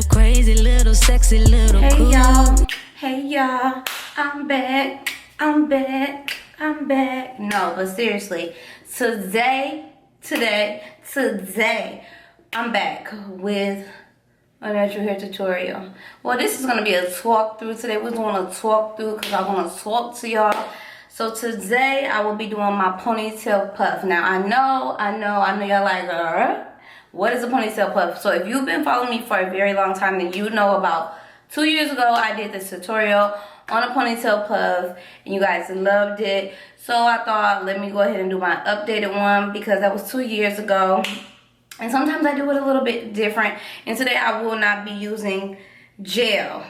little crazy, little sexy, little Hey cool. y'all, hey y'all, I'm back, I'm back, I'm back. No, but seriously, today, I'm back with a natural hair tutorial. Well, this is gonna be a talk through today. We're doing a talk through because I want to talk to y'all. So today I will be doing my ponytail puff. Now I know y'all like, what is a ponytail puff? So if you've been following me for a very long time, then you know about 2 years ago I did this tutorial on a ponytail puff and you guys loved it. So I thought, let me go ahead and do my updated one because that was 2 years ago. And sometimes I do it a little bit different. And today I will not be using gel,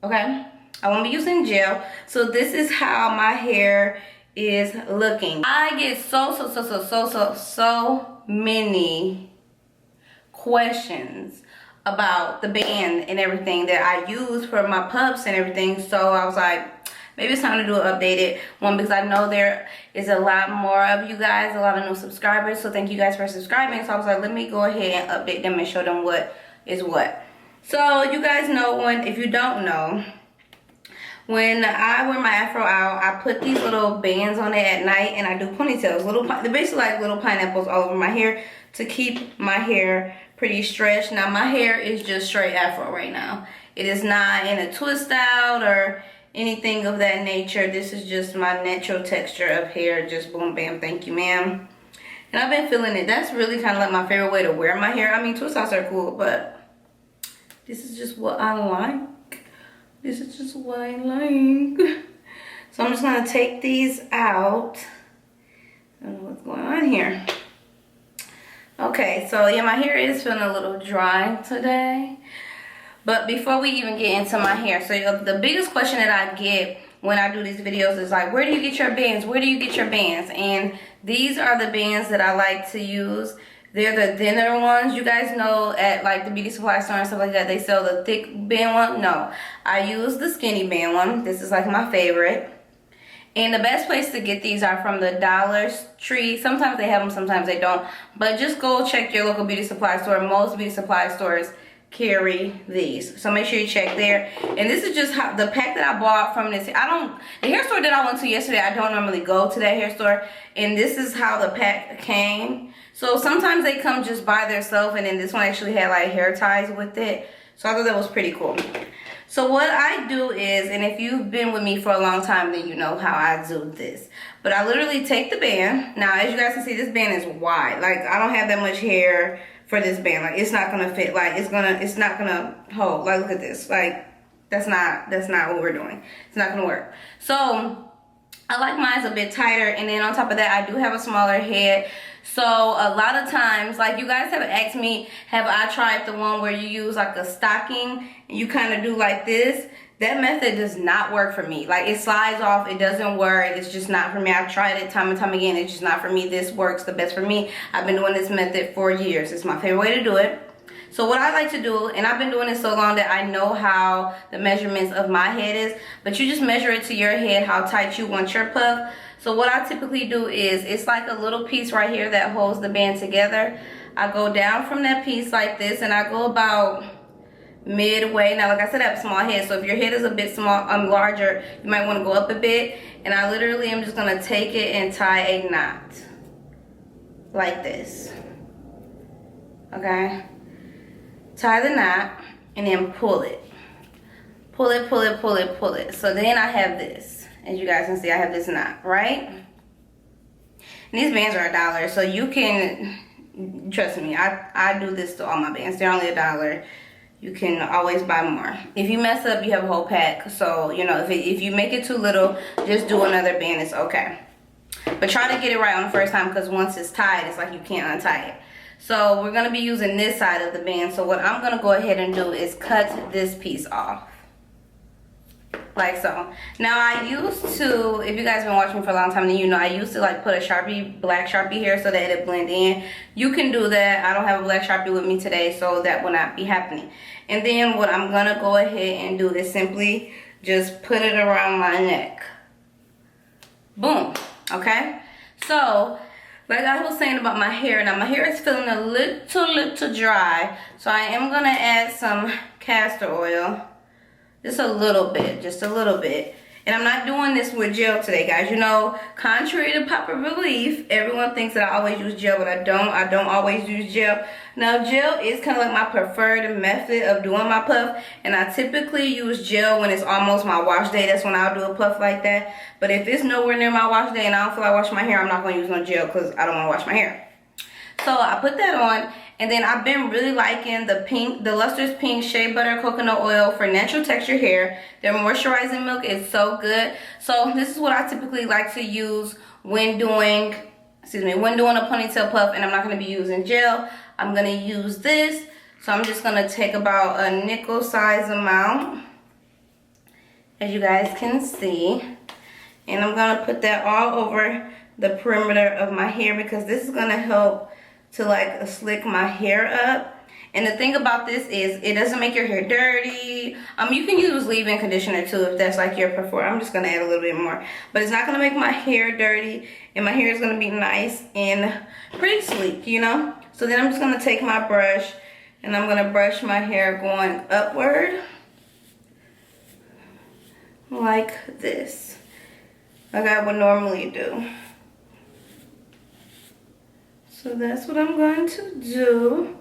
okay? I won't be using gel. So this is how my hair is looking. I get so many questions about the band and everything that I use for my puffs and everything. So I was like, maybe it's time to do an updated one because I know there is a lot more of you guys, a lot of new subscribers. So thank you guys for subscribing. So I was like, let me go ahead and update them and show them what is what. So you guys know, if you don't know, when I wear my afro out, I put these little bands on it at night and I do ponytails. They're basically like little pineapples all over my hair to keep my hair pretty stretched. Now my hair is just straight afro right now. It is not in a twist out or anything of that nature. This is just my natural texture of hair. Just boom, bam, thank you, ma'am. And I've been feeling it. That's really kind of like my favorite way to wear my hair. I mean, twist outs are cool, but this is just what I like. This is just what I like. So I'm just gonna take these out. I don't know what's going on here. Okay, so yeah, my hair is feeling a little dry today. But before we even get into my hair, so the biggest question that I get when I do these videos is like, where do you get your bands? Where do you get your bands? And these are the bands that I like to use. They're the thinner ones. You guys know at like the beauty supply store and stuff like that, they sell the thick band one. No, I use the skinny band one. This is like my favorite. And the best place to get these are from the Dollar Tree. Sometimes they have them, sometimes they don't. But just go check your local beauty supply store. Most beauty supply stores carry these, so make sure you check there. And this is just how the pack that I bought from this. The hair store that I went to yesterday, I don't normally go to that hair store, and this is how the pack came. So sometimes they come just by themselves, and then this one actually had like hair ties with it, so I thought that was pretty cool. So what I do is, and if you've been with me for a long time, then you know how I do this, but I literally take the band. Now as you guys can see, this band is wide. Like I don't have that much hair for this band. Like it's not gonna fit. Like it's not gonna hold. Like look at this. Like that's not what we're doing. It's not gonna work. So I like mine a bit tighter, and then on top of that I do have a smaller head. So a lot of times, like you guys have asked me, have I tried the one where you use like a stocking and you kind of do like this? That method does not work for me. Like it slides off, it doesn't work, it's just not for me. I've tried it time and time again, it's just not for me. This works the best for me. I've been doing this method for years. It's my favorite way to do it. So what I like to do, and I've been doing it so long that I know how the measurements of my head is, but you just measure it to your head how tight you want your puff. So what I typically do is, it's like a little piece right here that holds the band together. I go down from that piece like this, and I go about midway. Now like I said, I have a small head, so if your head is a bit small, larger, you might want to go up a bit. And I literally am just going to take it and tie a knot like this. Okay, tie the knot and then pull it. Pull it, pull it, pull it, pull it. So then I have this. As you guys can see, I have this knot, right? And these bands are $1, so you can, trust me, I do this to all my bands. They're only $1. You can always buy more. If you mess up, you have a whole pack. So, you know, if you make it too little, just do another band, it's okay. But try to get it right on the first time, because once it's tied, it's like you can't untie it. So we're gonna be using this side of the band. So what I'm gonna go ahead and do is cut this piece off. Like so. Now I used to, if you guys been watching me for a long time, then you know I used to like put a Sharpie, black Sharpie here so that it blend in. You can do that. I don't have a black Sharpie with me today, so that will not be happening. And then what I'm gonna go ahead and do is simply just put it around my neck. Boom. Okay? So like I was saying about my hair, now my hair is feeling a little dry, so I am gonna add some castor oil, just a little bit, And I'm not doing this with gel today, guys. You know, contrary to popular belief, everyone thinks that I always use gel, but I don't always use gel. Now, gel is kind of like my preferred method of doing my puff, and I typically use gel when it's almost my wash day. That's when I'll do a puff like that. But if it's nowhere near my wash day and I don't feel like washing my hair, I'm not going to use no gel because I don't want to wash my hair. So I put that on, and then I've been really liking the Lustrous Pink Shea Butter Coconut Oil for natural texture hair. Their moisturizing milk is so good. So this is what I typically like to use when doing a ponytail puff, and I'm not going to be using gel. I'm going to use this. So I'm just going to take about a nickel size amount, as you guys can see. And I'm going to put that all over the perimeter of my hair because this is going to help to like slick my hair up. And the thing about this is it doesn't make your hair dirty. You can use leave-in conditioner too if that's like your preferred. I'm just gonna add a little bit more, but it's not gonna make my hair dirty, and my hair is gonna be nice and pretty sleek, you know. So then I'm just gonna take my brush and I'm gonna brush my hair going upward like this, like I would normally do. So that's what I'm going to do.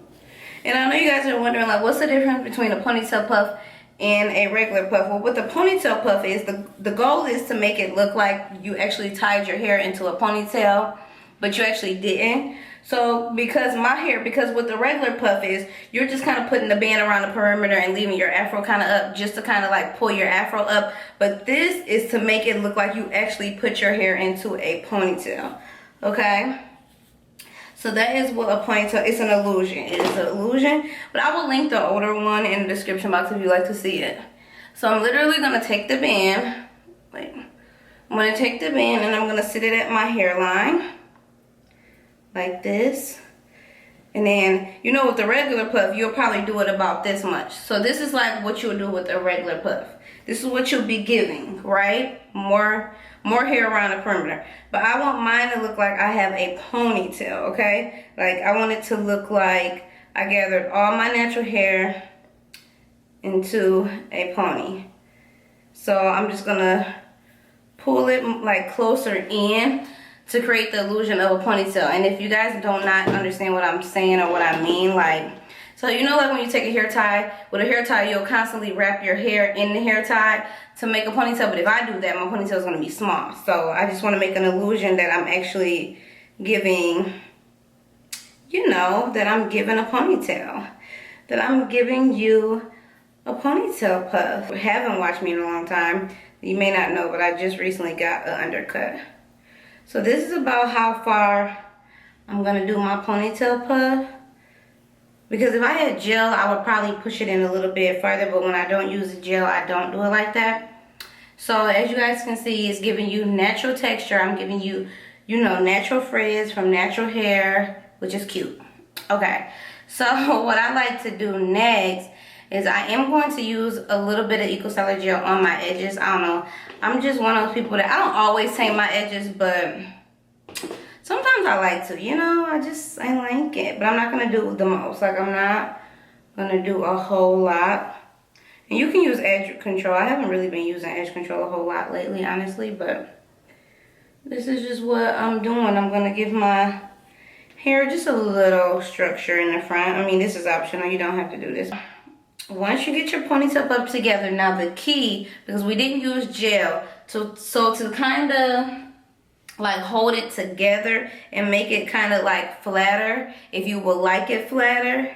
And I know you guys are wondering, like, what's the difference between a ponytail puff and a regular puff? Well, what the ponytail puff is, the goal is to make it look like you actually tied your hair into a ponytail, but you actually didn't. So because with the regular puff is, you're just kind of putting the band around the perimeter and leaving your afro kind of up just to kind of like pull your afro up. But this is to make it look like you actually put your hair into a ponytail, okay? So that is what a ponytail, it's an illusion. It is an illusion, but I will link the older one in the description box if you like to see it. So I'm literally gonna take the band, I'm gonna take the band and I'm gonna sit it at my hairline, like this. And then, you know, with the regular puff, you'll probably do it about this much. So this is like what you'll do with a regular puff. This is what you'll be giving, right? More hair around the perimeter. But I want mine to look like I have a ponytail, okay? Like I want it to look like I gathered all my natural hair into a pony. So I'm just gonna pull it like closer in to create the illusion of a ponytail. And if you guys do not understand what I'm saying or what I mean, like, so you know, like when you take a hair tie, with a hair tie you'll constantly wrap your hair in the hair tie to make a ponytail, but if I do that, my ponytail is going to be small. So I just want to make an illusion that I'm actually giving, you know, that I'm giving a ponytail, that I'm giving you a ponytail puff. If you haven't watched me in a long time, you may not know, but I just recently got an undercut. So this is about how far I'm going to do my ponytail puff. Because if I had gel, I would probably push it in a little bit further, but when I don't use the gel, I don't do it like that. So as you guys can see, it's giving you natural texture. I'm giving you, you know, natural frizz from natural hair, which is cute. Okay, so what I like to do next is I am going to use a little bit of Eco Styler gel on my edges. I don't know, I'm just one of those people that I don't always tame my edges, but sometimes I like to, you know, I like it. But I'm not going to do the most. Like, I'm not going to do a whole lot. And you can use edge control. I haven't really been using edge control a whole lot lately, honestly. But this is just what I'm doing. I'm going to give my hair just a little structure in the front. I mean, this is optional. You don't have to do this. Once you get your ponytail up together, now the key, because we didn't use gel, so to kind of like hold it together and make it kind of like flatter, if you would like it flatter,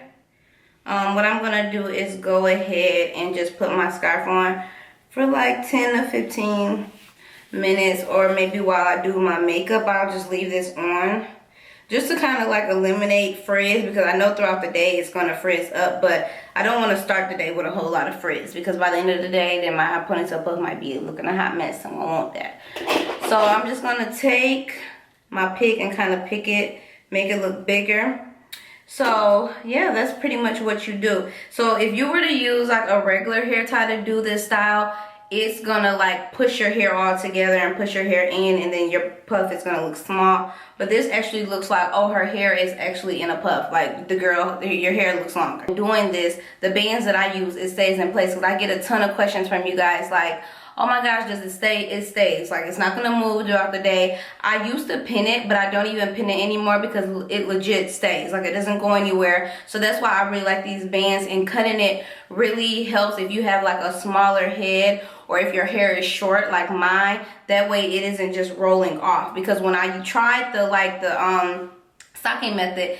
what I'm gonna do is go ahead and just put my scarf on for like 10 to 15 minutes, or maybe while I do my makeup, I'll just leave this on just to kind of like eliminate frizz, because I know throughout the day it's gonna frizz up, but I don't want to start the day with a whole lot of frizz, because by the end of the day then my ponytail puff might be looking a hot mess and I want that. So I'm just gonna take my pick and kind of pick it, make it look bigger. So yeah, that's pretty much what you do. So if you were to use like a regular hair tie to do this style, it's gonna like push your hair all together and push your hair in, and then your puff is gonna look small. But this actually looks like, oh, her hair is actually in a puff. Like the girl, your hair looks longer. Doing this, the bands that I use, it stays in place, because I get a ton of questions from you guys like, oh my gosh, does it stay? It stays. Like, it's not gonna move throughout the day. I used to pin it, but I don't even pin it anymore because it legit stays. Like, it doesn't go anywhere. So that's why I really like these bands, and cutting it really helps if you have like a smaller head, or if your hair is short like mine. That way it isn't just rolling off, because when I tried the stocking method,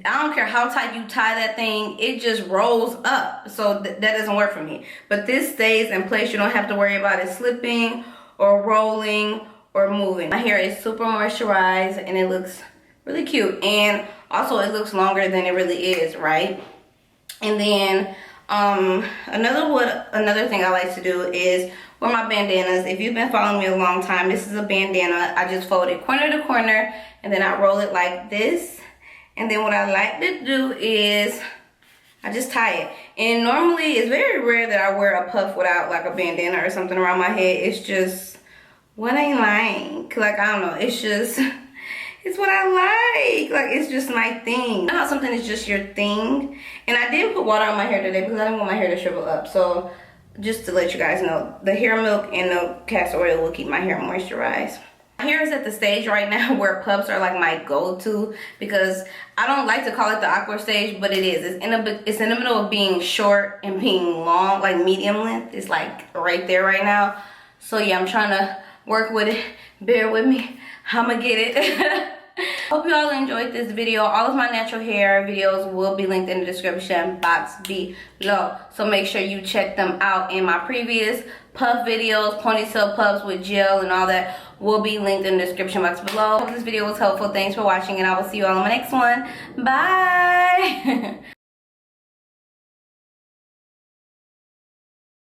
I don't care how tight you tie that thing, it just rolls up. So that doesn't work for me. But this stays in place. You don't have to worry about it slipping or rolling or moving. My hair is super moisturized and it looks really cute, and also it looks longer than it really is, right? And then another thing I like to do is wear my bandanas. If you've been following me a long time, this is a bandana. I just fold it corner to corner, and then I roll it like this. And then what I like to do is I just tie it. And normally it's very rare that I wear a puff without like a bandana or something around my head. It's just what I like. Like, I don't know, it's just, it's what I like. Like, it's just my thing. You know how something is just your thing? And I did put water on my hair today because I didn't want my hair to shrivel up. So just to let you guys know, the hair milk and the castor oil will keep my hair moisturized. My hair is at the stage right now where puffs are like my go-to, because I don't like to call it the awkward stage, but it is. It's in the middle of being short and being long, like medium length. It's like right there right now. So yeah, I'm trying to work with it. Bear with me. I'ma get it. Hope you all enjoyed this video. All of my natural hair videos will be linked in the description box below. So make sure you check them out. In my previous puff videos, ponytail puffs with gel and all that will be linked in the description box below. Hope this video was helpful. Thanks for watching, and I will see you all on my next one. Bye.